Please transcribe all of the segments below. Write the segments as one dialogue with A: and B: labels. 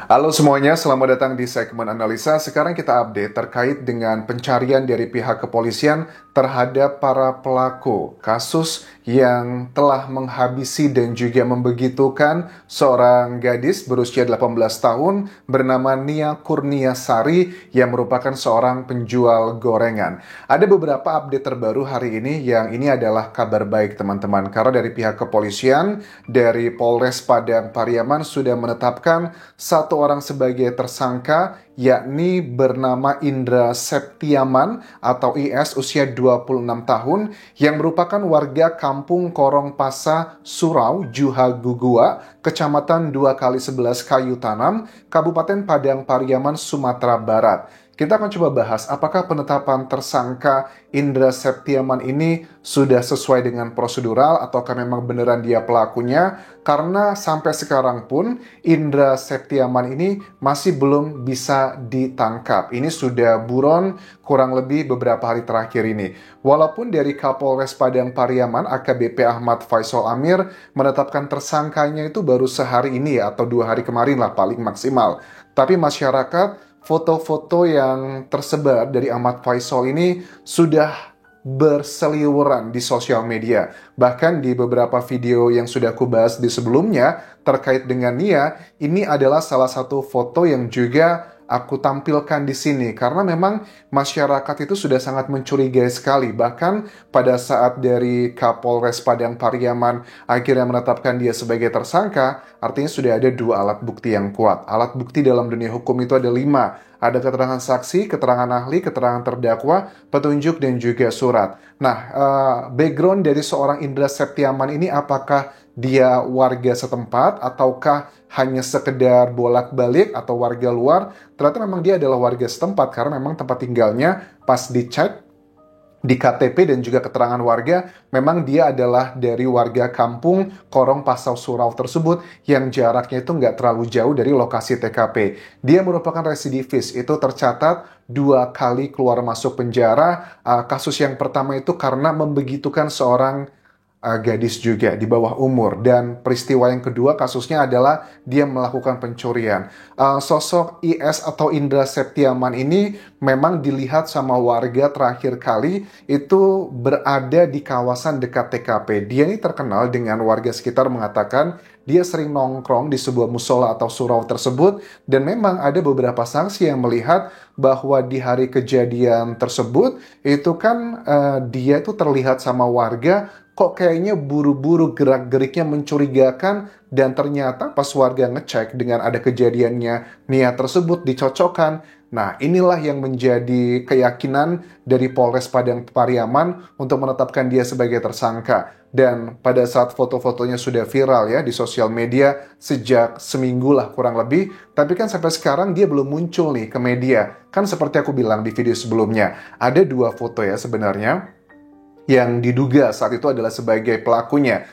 A: Halo semuanya, selamat datang di segmen analisa. Sekarang kita update terkait dengan pencarian dari pihak kepolisian terhadap para pelaku kasus yang telah menghabisi dan juga membegitukan seorang gadis berusia 18 tahun bernama Nia Kurniasari yang merupakan seorang penjual gorengan. Ada beberapa update terbaru hari ini yang ini adalah kabar baik teman-teman, karena dari pihak kepolisian dari Polres Padang Pariaman sudah menetapkan satu orang sebagai tersangka, yakni bernama Indra Septiaman atau IS usia 26 tahun yang merupakan warga Kampung Korong Pasa, Surau, Juha Gugua, Kecamatan 2x11 Kayu Tanam, Kabupaten Padang Pariaman, Sumatera Barat. Kita akan coba bahas apakah penetapan tersangka Indra Septiaman ini sudah sesuai dengan prosedural ataukah memang beneran dia pelakunya, karena sampai sekarang pun Indra Septiaman ini masih belum bisa ditangkap. Ini sudah buron kurang lebih beberapa hari terakhir ini. Walaupun dari Kapolres Padang Pariaman AKBP Ahmad Faisal Amir menetapkan tersangkanya itu baru sehari ini atau 2 hari kemarin lah paling maksimal. Tapi masyarakat, foto-foto yang tersebar dari Ahmad Faisal ini sudah berseliweran di sosial media. Bahkan di beberapa video yang sudah aku bahas di sebelumnya terkait dengan Nia, ini adalah salah satu foto yang juga aku tampilkan di sini karena memang masyarakat itu sudah sangat mencurigai sekali. Bahkan pada saat dari Kapolres Padang Pariaman akhirnya menetapkan dia sebagai tersangka, artinya sudah ada 2 alat bukti yang kuat. Alat bukti dalam dunia hukum itu ada 5. Ada keterangan saksi, keterangan ahli, keterangan terdakwa, petunjuk, dan juga surat. Nah, background dari seorang Indra Septiaman ini, apakah dia warga setempat ataukah hanya sekedar bolak-balik atau warga luar? Ternyata memang dia adalah warga setempat karena memang tempat tinggalnya pas dicek di KTP dan juga keterangan warga, memang dia adalah dari warga Kampung Korong Pasau Surau tersebut yang jaraknya itu nggak terlalu jauh dari lokasi TKP. Dia merupakan residivis, itu tercatat 2 kali keluar masuk penjara. Kasus yang pertama itu karena membegitukan seorang gadis juga di bawah umur, dan peristiwa yang kedua kasusnya adalah dia melakukan pencurian. Sosok IS atau Indra Septiaman ini memang dilihat sama warga terakhir kali itu berada di kawasan dekat TKP. Dia ini terkenal dengan warga sekitar mengatakan dia sering nongkrong di sebuah musola atau surau tersebut, dan memang ada beberapa saksi yang melihat bahwa di hari kejadian tersebut itu kan dia itu terlihat sama warga kok kayaknya buru-buru, gerak-geriknya mencurigakan, dan ternyata pas warga ngecek dengan ada kejadiannya Nia tersebut dicocokkan. Nah, inilah yang menjadi keyakinan dari Polres Padang Pariaman untuk menetapkan dia sebagai tersangka. Dan pada saat foto-fotonya sudah viral ya di sosial media sejak seminggu lah kurang lebih, tapi kan sampai sekarang dia belum muncul nih ke media. Kan seperti aku bilang di video sebelumnya, ada 2 foto ya sebenarnya yang diduga saat itu adalah sebagai pelakunya.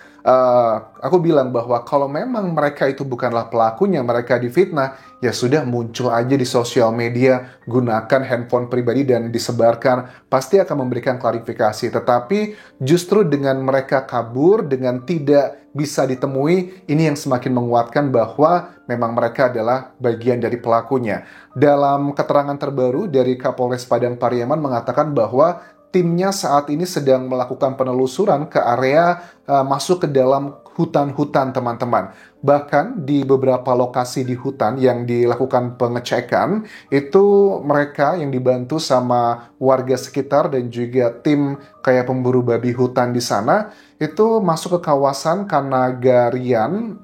A: Aku bilang bahwa kalau memang mereka itu bukanlah pelakunya, mereka difitnah, ya sudah muncul aja di sosial media, gunakan handphone pribadi dan disebarkan, pasti akan memberikan klarifikasi. Tetapi justru dengan mereka kabur, dengan tidak bisa ditemui, ini yang semakin menguatkan bahwa memang mereka adalah bagian dari pelakunya. Dalam keterangan terbaru dari Kapolres Padang Pariaman mengatakan bahwa timnya saat ini sedang melakukan penelusuran ke area masuk ke dalam hutan-hutan teman-teman. Bahkan di beberapa lokasi di hutan yang dilakukan pengecekan, itu mereka yang dibantu sama warga sekitar dan juga tim kayak pemburu babi hutan di sana, itu masuk ke kawasan Kanagarian,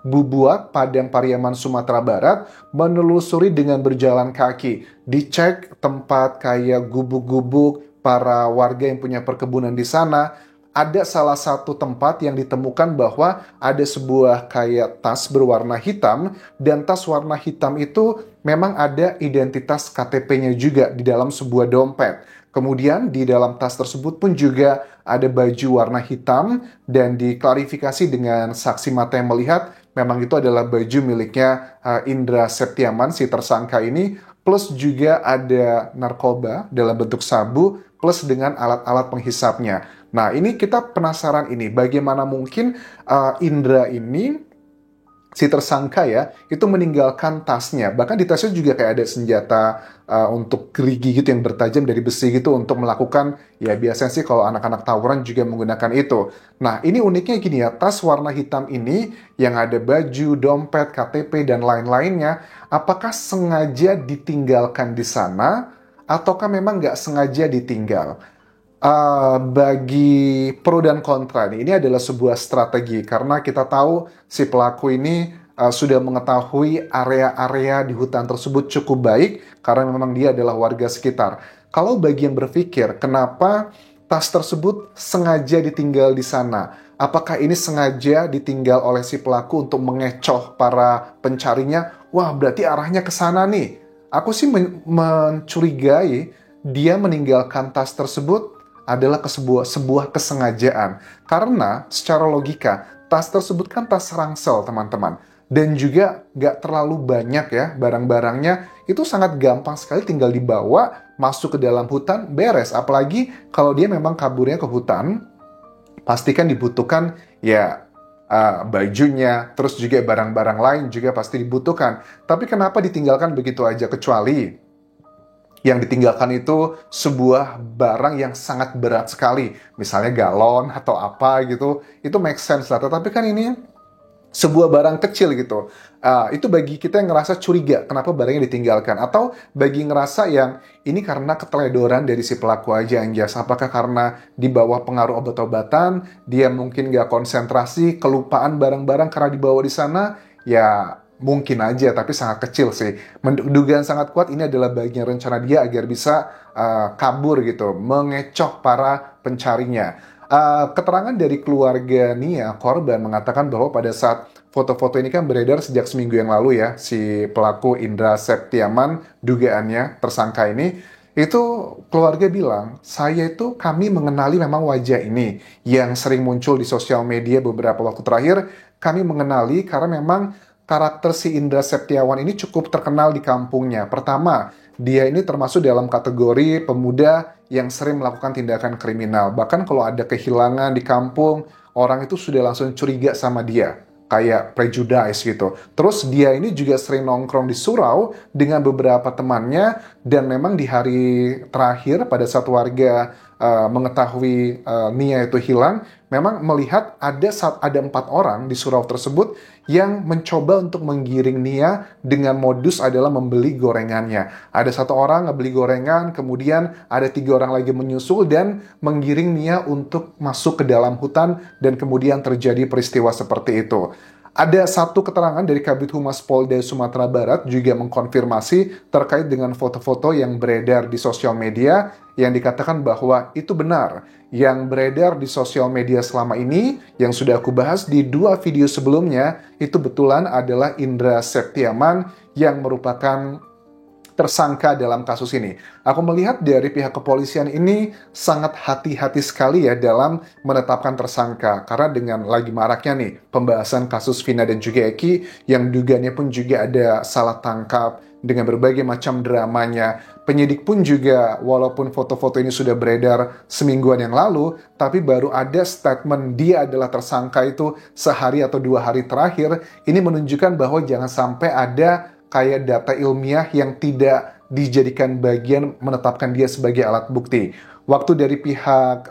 A: Bubuak, Padang Pariaman, Sumatera Barat, menelusuri dengan berjalan kaki. Dicek tempat kayak gubuk-gubuk para warga yang punya perkebunan di sana. Ada salah satu tempat yang ditemukan bahwa ada sebuah kayak tas berwarna hitam, dan tas warna hitam itu memang ada identitas KTP-nya juga di dalam sebuah dompet. Kemudian di dalam tas tersebut pun juga ada baju warna hitam, dan diklarifikasi dengan saksi mata yang melihat memang itu adalah baju miliknya Indra Septiaman, si tersangka ini, plus juga ada narkoba dalam bentuk sabu, plus dengan alat-alat penghisapnya. Nah, ini kita penasaran ini, bagaimana mungkin Indra ini si tersangka ya, itu meninggalkan tasnya. Bahkan di tasnya juga kayak ada senjata untuk gerigi gitu yang bertajam dari besi gitu untuk melakukan, ya biasanya sih kalau anak-anak tawuran juga menggunakan itu. Nah, ini uniknya gini ya, tas warna hitam ini yang ada baju, dompet, KTP, dan lain-lainnya, apakah sengaja ditinggalkan di sana, ataukah memang nggak sengaja ditinggal? Bagi pro dan kontra nih, ini adalah sebuah strategi karena kita tahu si pelaku ini sudah mengetahui area-area di hutan tersebut cukup baik karena memang dia adalah warga sekitar. Kalau bagi yang berpikir, kenapa tas tersebut sengaja ditinggal di sana? Apakah ini sengaja ditinggal oleh si pelaku untuk mengecoh para pencarinya? Wah, berarti arahnya ke sana nih. Aku sih mencurigai dia meninggalkan tas tersebut adalah sebuah kesengajaan. Karena secara logika, tas tersebut kan tas ransel, teman-teman. Dan juga nggak terlalu banyak ya barang-barangnya, itu sangat gampang sekali tinggal dibawa, masuk ke dalam hutan, beres. Apalagi kalau dia memang kaburnya ke hutan, pastikan dibutuhkan ya bajunya, terus juga barang-barang lain juga pasti dibutuhkan. Tapi kenapa ditinggalkan begitu aja, kecuali yang ditinggalkan itu sebuah barang yang sangat berat sekali, misalnya galon atau apa gitu, itu make sense lah. Tetapi kan ini sebuah barang kecil gitu. Itu bagi kita yang ngerasa curiga kenapa barangnya ditinggalkan, atau bagi ngerasa yang ini karena keteledoran dari si pelaku aja, Anjas. Apakah karena di bawah pengaruh obat-obatan, dia mungkin nggak konsentrasi, kelupaan barang-barang karena dibawa di sana, ya mungkin aja, tapi sangat kecil sih. Dugaan sangat kuat ini adalah bagian rencana dia agar bisa kabur gitu, mengecoh para pencarinya. Keterangan dari keluarga Nia, korban, mengatakan bahwa pada saat foto-foto ini kan beredar sejak seminggu yang lalu ya, si pelaku Indra Septiaman, dugaannya tersangka ini, itu keluarga bilang, kami mengenali memang wajah ini yang sering muncul di sosial media beberapa waktu terakhir. Kami mengenali karena memang karakter si Indra Septiawan ini cukup terkenal di kampungnya. Pertama, dia ini termasuk dalam kategori pemuda yang sering melakukan tindakan kriminal. Bahkan kalau ada kehilangan di kampung, orang itu sudah langsung curiga sama dia. Kayak prejudice gitu. Terus dia ini juga sering nongkrong di surau dengan beberapa temannya. Dan memang di hari terakhir pada saat warga mengetahui Nia itu hilang, memang melihat ada 4 orang di surau tersebut yang mencoba untuk menggiring Nia dengan modus adalah membeli gorengannya. Ada 1 orang ngebeli gorengan, kemudian ada 3 orang lagi menyusul dan menggiring Nia untuk masuk ke dalam hutan, dan kemudian terjadi peristiwa seperti itu. Ada 1 keterangan dari Kabid Humas Polda Sumatera Barat juga mengkonfirmasi terkait dengan foto-foto yang beredar di sosial media yang dikatakan bahwa itu benar. Yang beredar di sosial media selama ini yang sudah aku bahas di 2 video sebelumnya itu betulan adalah Indra Septiaman yang merupakan tersangka dalam kasus ini. Aku melihat dari pihak kepolisian ini sangat hati-hati sekali ya dalam menetapkan tersangka. Karena dengan lagi maraknya nih pembahasan kasus Vina dan juga Eki yang dugaannya pun juga ada salah tangkap dengan berbagai macam dramanya. Penyidik pun juga walaupun foto-foto ini sudah beredar semingguan yang lalu, tapi baru ada statement dia adalah tersangka itu sehari atau 2 hari terakhir. Ini menunjukkan bahwa jangan sampai ada kayak data ilmiah yang tidak dijadikan bagian menetapkan dia sebagai alat bukti. Waktu dari pihak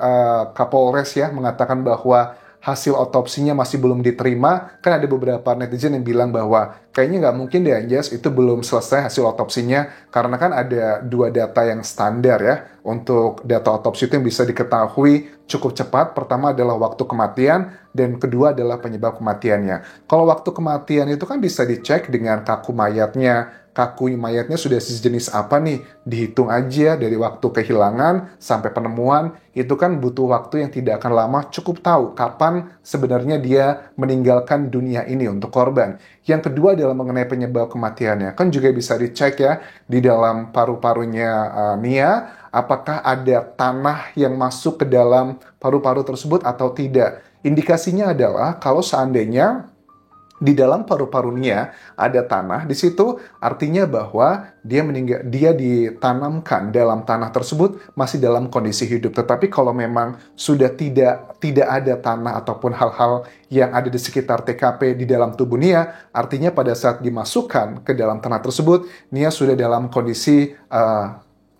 A: Kapolres ya mengatakan bahwa hasil otopsinya masih belum diterima, kan ada beberapa netizen yang bilang bahwa kayaknya nggak mungkin deh Anjas itu belum selesai hasil otopsinya, karena kan ada 2 data yang standar ya untuk data otopsi itu yang bisa diketahui cukup cepat. Pertama adalah waktu kematian, dan kedua adalah penyebab kematiannya. Kalau waktu kematian itu kan bisa dicek dengan kaku mayatnya. Kaku mayatnya sudah sejenis apa nih? Dihitung aja dari waktu kehilangan sampai penemuan, itu kan butuh waktu yang tidak akan lama, cukup tahu kapan sebenarnya dia meninggalkan dunia ini untuk korban. Yang kedua adalah mengenai penyebab kematiannya. Kan juga bisa dicek ya di dalam paru-parunya Nia, apakah ada tanah yang masuk ke dalam paru-paru tersebut atau tidak. Indikasinya adalah kalau seandainya Di dalam paru-paru Nia ada tanah di situ, artinya bahwa dia ditanamkan dalam tanah tersebut masih dalam kondisi hidup. Tetapi kalau memang sudah tidak ada tanah ataupun hal-hal yang ada di sekitar TKP di dalam tubuh Nia, artinya pada saat dimasukkan ke dalam tanah tersebut, Nia sudah dalam kondisi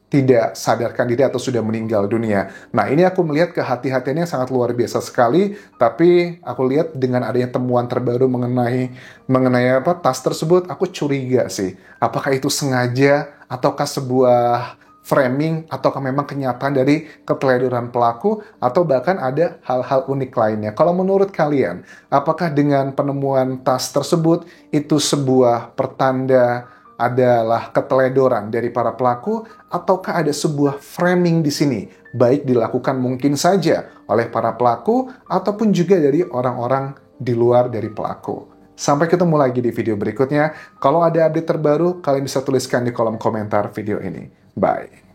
A: tidak sadarkan diri atau sudah meninggal dunia. Nah, ini aku melihat kehati-hatiannya sangat luar biasa sekali, tapi aku lihat dengan adanya temuan terbaru mengenai tas tersebut, aku curiga sih. Apakah itu sengaja ataukah sebuah framing ataukah memang kenyataan dari keteledoran pelaku atau bahkan ada hal-hal unik lainnya. Kalau menurut kalian, apakah dengan penemuan tas tersebut itu sebuah pertanda adalah keteledoran dari para pelaku, ataukah ada sebuah framing di sini, baik dilakukan mungkin saja oleh para pelaku, ataupun juga dari orang-orang di luar dari pelaku. Sampai ketemu lagi di video berikutnya. Kalau ada update terbaru, kalian bisa tuliskan di kolom komentar video ini. Bye.